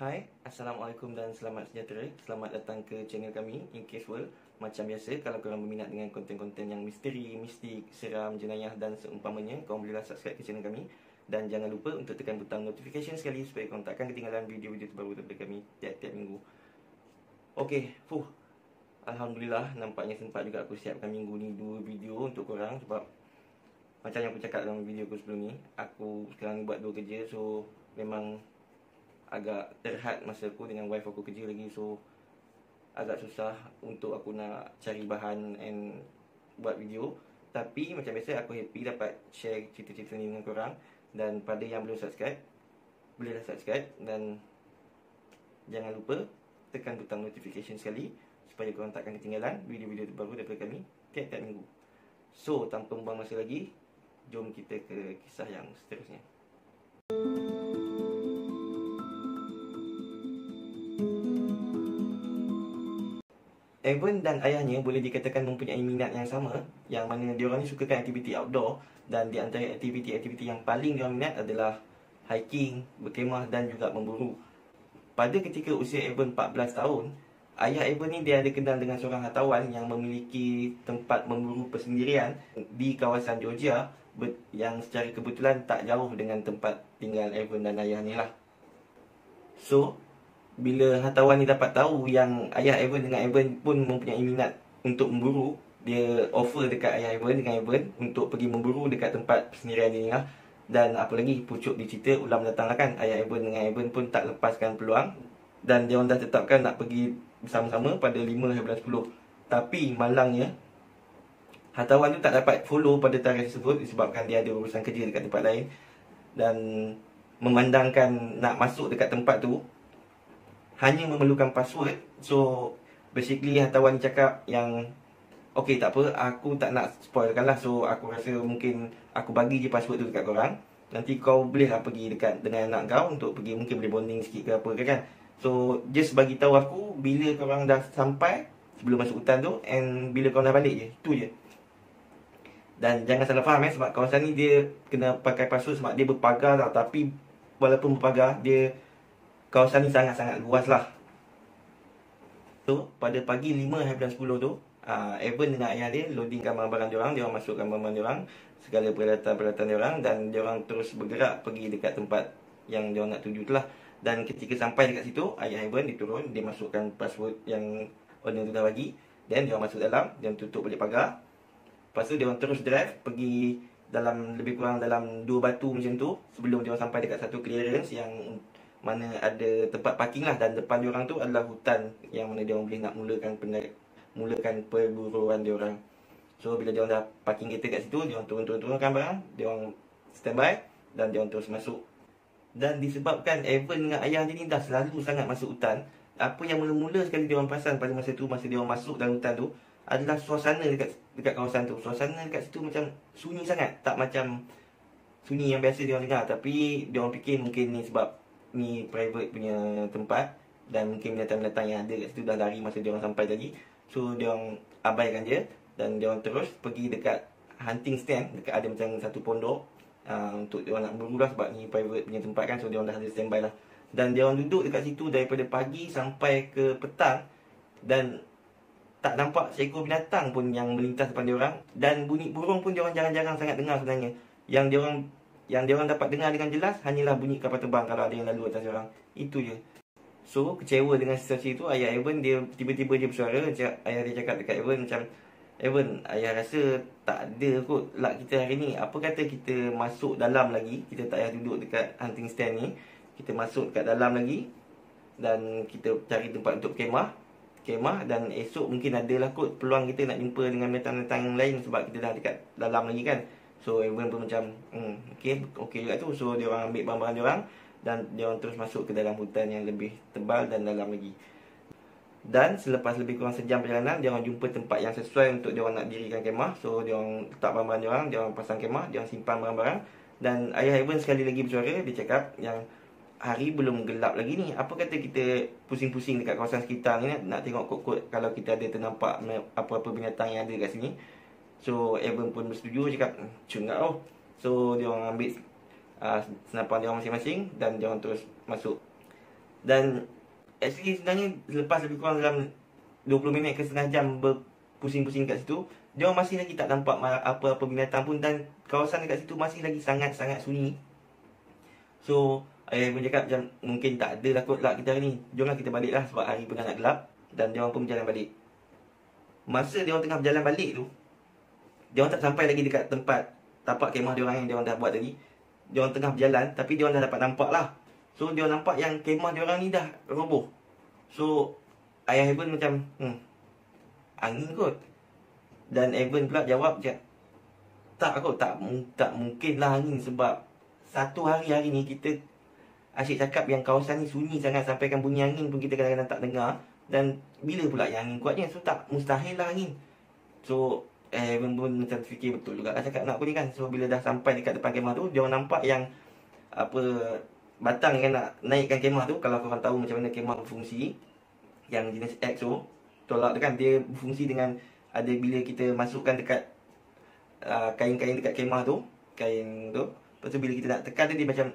Hai, Assalamualaikum dan selamat sejahtera. Selamat datang ke channel kami, Inkcase World. Macam biasa, kalau korang berminat dengan konten-konten yang misteri, mistik, seram, jenayah dan seumpamanya, korang bolehlah subscribe ke channel kami. Dan jangan lupa untuk tekan butang notification sekali supaya korang takkan ketinggalan video-video terbaru daripada kami tiap-tiap minggu. Okey, Alhamdulillah, nampaknya sempat juga aku siapkan minggu ni 2 video untuk korang. Sebab macam yang aku cakap dalam video aku sebelum ni, aku sekarang ni buat 2 kerja. So, memang agak terhad masa aku dengan wife aku kerja lagi. So agak susah untuk aku nak cari bahan and buat video. Tapi macam biasa, aku happy dapat share cerita-cerita ni dengan korang. Dan pada yang belum subscribe, bolehlah subscribe. Dan jangan lupa tekan butang notification sekali supaya korang takkan ketinggalan video-video terbaru daripada kami tiap-tiap minggu. So tanpa membuang masa lagi, jom kita ke kisah yang seterusnya. Evan dan ayahnya boleh dikatakan mempunyai minat yang sama, yang mana diorang ni sukakan aktiviti outdoor. Dan di antara aktiviti-aktiviti yang paling diorang minat adalah hiking, berkemah dan juga memburu. Pada ketika usia Evan 14 tahun, ayah Evan ni dia ada kenal dengan seorang hartawan yang memiliki tempat memburu persendirian di kawasan Georgia, yang secara kebetulan tak jauh dengan tempat tinggal Evan dan ayah ni lah. So bila hartawan ni dapat tahu yang ayah Evan dengan Evan pun mempunyai minat untuk memburu, dia offer dekat ayah Evan dengan Evan untuk pergi memburu dekat tempat persendirian ni lah. Dan apa lagi, pucuk dicerita ulam datang lah kan. Ayah Evan dengan Evan pun tak lepaskan peluang. Dan dia orang dah tetapkan nak pergi bersama-sama pada 5 bulan 10. Tapi malangnya, hartawan tu tak dapat follow pada tarikh tersebut disebabkan dia ada urusan kerja dekat tempat lain. Dan memandangkan nak masuk dekat tempat tu hanya memerlukan password. So basically hartawan cakap yang okey, tak apa, aku tak nak spoilkan lah. So aku rasa mungkin aku bagi je password tu dekat korang. Nanti kau bolehlah pergi dekat dengan anak kau untuk pergi, mungkin boleh bonding sikit ke apa ke kan. So just bagi tahu aku bila korang dah sampai sebelum masuk hutan tu, and bila korang dah balik je. Itu je. Dan jangan salah faham sebab kawasan ni dia kena pakai password sebab dia berpagar tau. Tapi walaupun berpagar, kawasan ni sangat-sangat luas lah. So pada pagi 5 bulan 10 tu, Evan dengan ayah dia loadingkan barang-barang diorang. Diorang masukkan barang-barang diorang, segala peralatan-peralatan diorang, dan diorang terus bergerak pergi dekat tempat yang diorang nak tuju tu lah. Dan ketika sampai dekat situ, ayah Evan dia turun, dia masukkan password yang owner tu dah bagi. Dan diorang masuk dalam, diorang tutup balik pagar. Lepas tu diorang terus drive pergi dalam, lebih kurang dalam 2 batu macam tu, sebelum diorang sampai dekat satu clearance yang mana ada tempat parking lah. Dan depan diorang tu adalah hutan yang mana diorang boleh nak mulakan perburuan diorang. So bila diorang dah parking kereta kat situ, diorang turunkan barang, diorang standby dan diorang terus masuk. Dan disebabkan Evan dengan ayah dia ni dah selalu sangat masuk hutan, apa yang mula-mula sekali diorang perasan pada masa tu, masa diorang masuk dalam hutan tu, adalah suasana dekat kawasan tu. Suasana dekat situ macam sunyi sangat. Tak macam sunyi yang biasa diorang dengar. Tapi diorang fikir mungkin ni sebab ni private punya tempat, dan mungkin binatang-binatang yang ada kat situ dah lari masa diorang sampai tadi. So diorang abaikan je, dan diorang terus pergi dekat hunting stand. Dekat ada macam satu pondok untuk diorang nak berburu lah, sebab ni private punya tempat kan. So diorang dah ada standby lah. Dan diorang duduk dekat situ daripada pagi sampai ke petang, dan tak nampak seekor binatang pun yang melintas depan diorang. Dan bunyi burung pun diorang jarang-jarang sangat dengar sebenarnya. Yang diorang dapat dengar dengan jelas hanyalah bunyi kapal terbang kalau ada yang lalu atas diorang. Itu je. So kecewa dengan situasi itu, ayah Evan dia tiba-tiba dia bersuara. Ayah dia cakap dekat Evan macam, Evan, ayah rasa tak ada kot luck kita hari ni. Apa kata kita masuk dalam lagi, kita tak payah duduk dekat hunting stand ni, kita masuk dekat dalam lagi, dan kita cari tempat untuk kemah. Dan esok mungkin adalah kot peluang kita nak jumpa dengan binatang-binatang yang lain, sebab kita dah dekat dalam lagi kan. So Evan pun macam okey juga tu. So dia orang ambil barang-barang dia orang, dan dia orang terus masuk ke dalam hutan yang lebih tebal dan dalam lagi. Dan selepas lebih kurang sejam perjalanan, dia orang jumpa tempat yang sesuai untuk dia orang nak dirikan kemah. So dia orang letak barang-barang dia orang pasang kemah, dia orang simpan barang-barang. Dan ayah Evan sekali lagi bersuara, dia cakap yang hari belum gelap lagi ni, apa kata kita pusing-pusing dekat kawasan sekitar ni, nak tengok kot-kot kalau kita ada ternampak apa-apa binatang yang ada kat sini. So Evan pun bersetuju, cakap cungak tau. So dia orang ambil senapan dia orang masing-masing, dan dia orang terus masuk. Dan actually sebenarnya lepas lebih kurang dalam 20 minit ke setengah jam berpusing-pusing kat situ, dia orang masih lagi tak nampak apa-apa binatang pun, dan kawasan dekat situ masih lagi sangat-sangat sunyi. So ayah pun cakap macam mungkin tak ada lah kot lah kita hari ni, jomlah kita balik lah sebab hari pun nak gelap. Dan dia orang pun berjalan balik. Masa dia orang tengah berjalan balik tu, dia orang tak sampai lagi dekat tempat tapak kemah dia orang yang dia orang dah buat tadi. Dia orang tengah berjalan tapi dia orang dah dapat nampak lah. So dia orang nampak yang kemah dia orang ni dah roboh. So ayah Evan macam angin kot. Dan Evan pula jawab je, tak kot, tak mungkin lah angin, sebab satu hari-hari ni kita asyik cakap yang kawasan ni sunyi sangat sampaikan bunyi angin pun kita kadang-kadang tak dengar. Dan bila pula yang angin kuatnya, so tak mustahil lah angin. So Evan pun macam fikir betul juga lah cakap nak aku ni kan. So bila dah sampai dekat depan kemah tu, dia orang nampak yang batang yang nak naikkan kemah tu. Kalau korang tahu macam mana kemah berfungsi, yang jenis EXO tolak tu kan, dia berfungsi dengan ada bila kita masukkan dekat kain-kain dekat kemah tu, kain tu, lepas tu bila kita nak tekan dia macam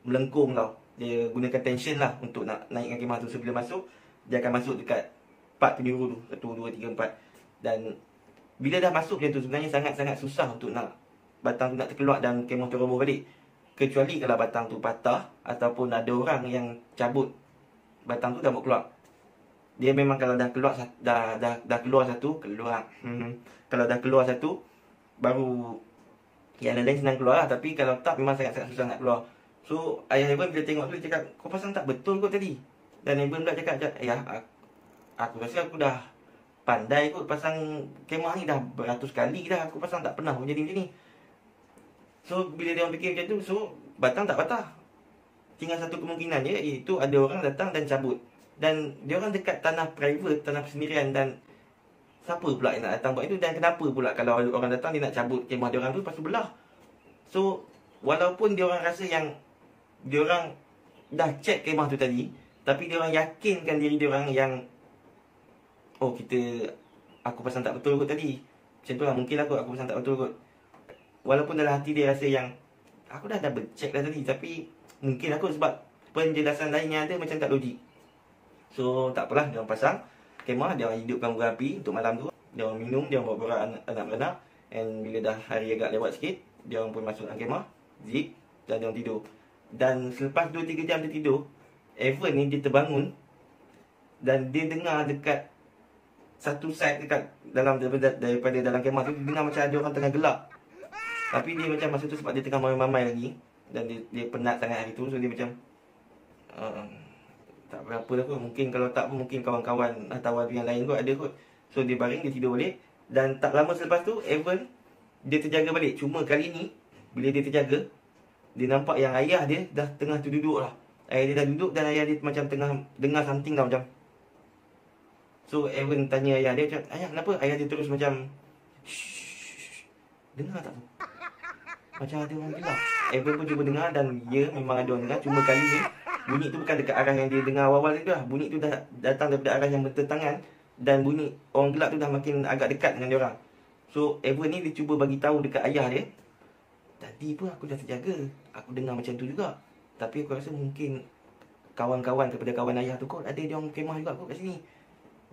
melengkung tau. Dia gunakan tension lah untuk nak naikkan kemah tu. So bila masuk, dia akan masuk dekat part penjuru tu, 1, 2, 3, 4. Dan bila dah masuk macam tu, sebenarnya sangat-sangat susah untuk nak batang tu nak terkeluar dan kemah tu roboh balik. Kecuali kalau batang tu patah ataupun ada orang yang cabut batang tu dah mau keluar. Dia memang kalau dah keluar keluar satu, kalau dah keluar satu baru yang lain senang keluar lah. Tapi kalau tak, memang sangat-sangat susah nak keluar. So ayah Evan bila tengok tu, dia cakap, kau pasang tak betul kot tadi. Dan Evan pula cakap, ayah, aku rasa aku dah pandai kot pasang kemah ni, dah beratus kali dah aku pasang, tak pernah pun jadi macam ni. So bila dia orang fikir macam tu, so batang tak patah. Tinggal satu kemungkinan je, iaitu ada orang datang dan cabut. Dan dia orang dekat tanah private, tanah persendirian, dan siapa pula yang nak datang buat itu? Dan kenapa pula kalau orang datang dia nak cabut kemah dia orang tu, lepas tu belah. So walaupun dia orang rasa yang dia orang dah check kemah tu tadi, tapi dia orang yakinkan diri dia orang yang aku pasang tak betul kot tadi. Macam tu lah, mungkin lah kot aku pasang tak betul kot. Walaupun dalam hati dia rasa yang aku dah double check dah tadi, tapi mungkin aku sebab penjelasan lain yang ada macam tak logik. So tak apalah, dia orang pasang kemah, dia orang hidupkan bunga api untuk malam tu. Dia orang minum, dia orang bawa anak beranak. And bila dah hari agak lewat sikit, dia orang pun masuk dalam kemah, zip, dan dia orang tidur. Dan selepas 2-3 jam dia tidur, Evan ni dia terbangun dan dia dengar dekat satu side dekat daripada dalam kemah tu, dia dengar macam ada orang tengah gelak. Tapi dia macam masa tu sebab dia tengah mamai-mamai lagi, dan dia penat sangat hari tu. So dia macam tak berapa lah kot. Mungkin kalau tak pun, mungkin kawan-kawan atau yang lain kot ada kot. So dia baring, dia tidur balik. Dan tak lama selepas tu, Evan dia terjaga balik. Cuma kali ni bila dia terjaga, dia nampak yang ayah dia dah tengah terduduk lah. Ayah dia dah duduk dan ayah dia macam tengah dengar something tau macam. So Evan tanya ayah dia macam, ayah kenapa? Ayah dia terus macam, shh, dengar tak tu? Macam ada orang gelak. Evan pun cuba dengar dan ya, memang ada orang dengar. Cuma kali ni bunyi tu bukan dekat arah yang dia dengar awal-awal tu lah. Bunyi tu dah datang daripada arah yang bertentangan. Dan bunyi orang gelak tu dah makin agak dekat dengan dia orang. So Evan ni dia cuba bagi tahu dekat ayah dia, tadi pun aku dah terjaga, aku dengar macam tu juga. Tapi aku rasa mungkin kawan-kawan kepada kawan ayah tu kot, ada dia orang kemah juga kot kat sini.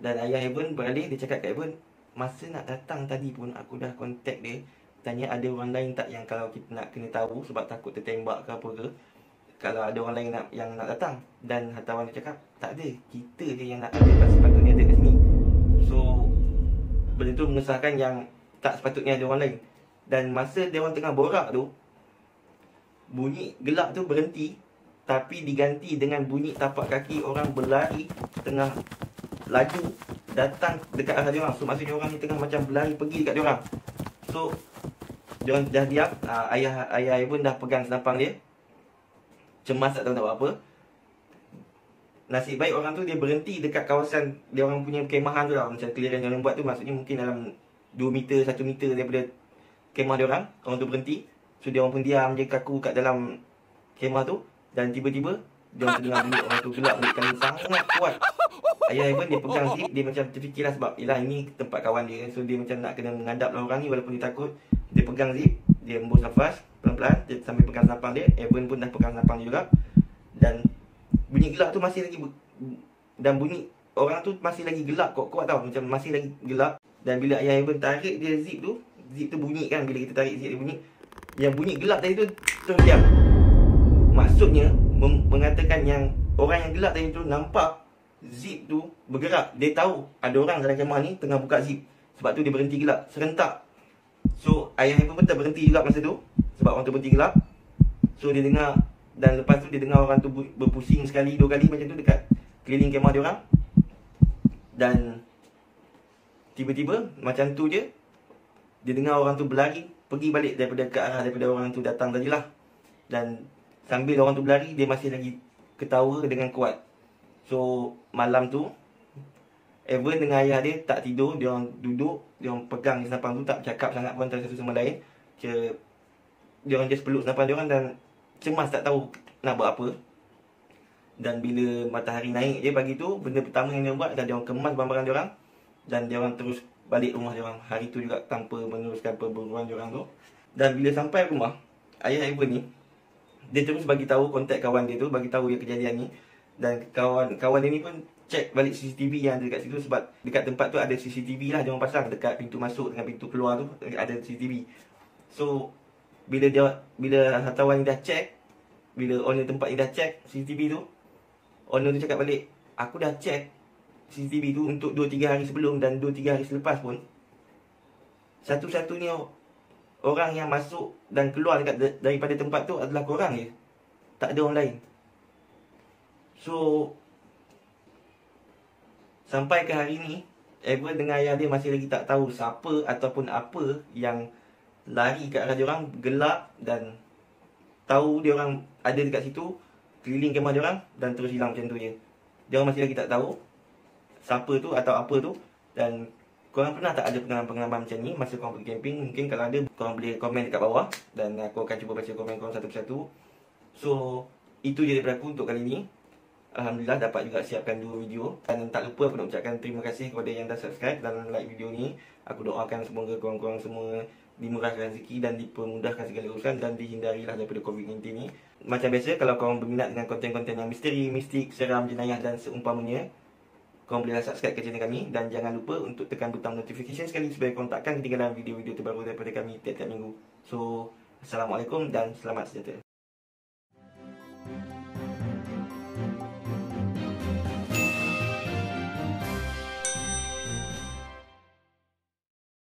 Dan ayah Evan beralih, dia cakap kat Evan, masa nak datang tadi pun aku dah contact dia, tanya ada orang lain tak yang kalau kita nak kena tahu sebab takut tertembak ke apa ke, kalau ada orang lain yang nak datang. Dan hartawan dia cakap, tak ada, kita je yang nak ada, sepatutnya ada kat sini. So benda tu mengesahkan yang tak sepatutnya ada orang lain. Dan masa dia orang tengah borak tu, bunyi gelak tu berhenti, tapi diganti dengan bunyi tapak kaki orang berlari, tengah laju datang dekat arah dia orang. So maksudnya orang ni tengah macam berlari pergi dekat dia orang. So dia orang dah diam. Ayah pun dah pegang senapang dia, cemas tak tahu nak buat apa. Nasib baik orang tu dia berhenti dekat kawasan dia orang punya kemahan tu lah. Macam clearance yang orang buat tu, maksudnya mungkin dalam 2 meter, 1 meter daripada kemah dia orang. Orang tu berhenti. So dia orang pun diam je kaku kat dalam kemah tu. Dan tiba-tiba dia orang terdengar bunyi orang tu gelak balik kali sangat kuat. Ayah Evan dia pegang zip, dia macam terfikirlah sebab yelah ini tempat kawan dia. So dia macam nak kena menghadap lah orang ni walaupun dia takut. Dia pegang zip, dia hembus nafas pelan-pelan, dia sambil pegang senapang dia. Evan pun dah pegang senapang dia juga. Dan bunyi gelak tu masih lagi dan bunyi orang tu masih lagi gelak kuat-kuat tau, macam masih lagi gelak. Dan bila ayah Evan tarik dia zip tu bunyi kan, bila kita tarik zip dia bunyi. Yang bunyi gelak tadi tu terus diam. Maksudnya mengatakan yang orang yang gelak tadi tu nampak zip tu bergerak. Dia tahu ada orang dalam kemah ni tengah buka zip. Sebab tu dia berhenti gelak serentak. So ayah Evan pun berhenti gelak masa tu, sebab orang tu berhenti gelak. So dia dengar, dan lepas tu dia dengar orang tu berpusing sekali 2 kali macam tu dekat keliling kemah dia orang. Dan tiba-tiba macam tu je dia dengar orang tu berlari pergi balik daripada orang tu datang tadilah. Dan sambil orang tu berlari, dia masih lagi ketawa dengan kuat. So malam tu Evan dengan ayah dia tak tidur, dia orang duduk, dia orang pegang senapan tu, tak bercakap sangat pun antara satu sama lain. Dia orang just peluk senapan dia orang dan cemas tak tahu nak buat apa. Dan bila matahari naik je pagi tu, benda pertama yang dia buat adalah dia orang kemas barang-barang dia orang dan dia orang terus balik rumah dia orang hari tu juga tanpa meneruskan perburuan dia orang tu. Dan bila sampai rumah, ayah Evan ni dia terus bagi tahu kontak kawan dia tu, bagi tahu dia kejadian ni. Dan kawan dia ni pun cek balik CCTV yang ada dekat situ, sebab dekat tempat tu ada CCTV lah, dia orang pasang dekat pintu masuk dengan pintu keluar tu ada CCTV. So bila hartawan ni dah cek, bila owner tempat ni dah cek CCTV tu, owner tu cakap balik, aku dah cek CCTV tu untuk 2-3 hari sebelum dan 2-3 hari selepas pun, satu-satunya orang yang masuk dan keluar daripada tempat tu adalah korang je, tak ada orang lain. So sampai ke hari ni, Evan dengan ayah dia masih lagi tak tahu siapa ataupun apa yang lari kat arah diorang, gelak, dan tahu diorang ada dekat situ, keliling kemah diorang dan terus hilang macam tu je. Diorang masih lagi tak tahu siapa tu atau apa tu. Dan korang pernah tak ada pengalaman macam ni masa korang pergi camping? Mungkin kalau ada, korang boleh komen dekat bawah dan aku akan cuba baca komen korang satu persatu. So itu je daripada aku untuk kali ni. Alhamdulillah dapat juga siapkan 2 video. Dan tak lupa aku nak ucapkan terima kasih kepada yang dah subscribe dan like video ni. Aku doakan semoga korang-korang semua dimurahkan rezeki dan dipermudahkan segala urusan dan dihindarilah daripada COVID-19 ni. Macam biasa, kalau korang berminat dengan konten-konten yang misteri, mistik, seram, jenayah dan seumpamanya, korang bolehlah subscribe ke channel kami. Dan jangan lupa untuk tekan butang notification sekali supaya korang takkan ketinggalan video-video terbaru daripada kami tiap-tiap minggu. So, Assalamualaikum dan selamat sejahtera.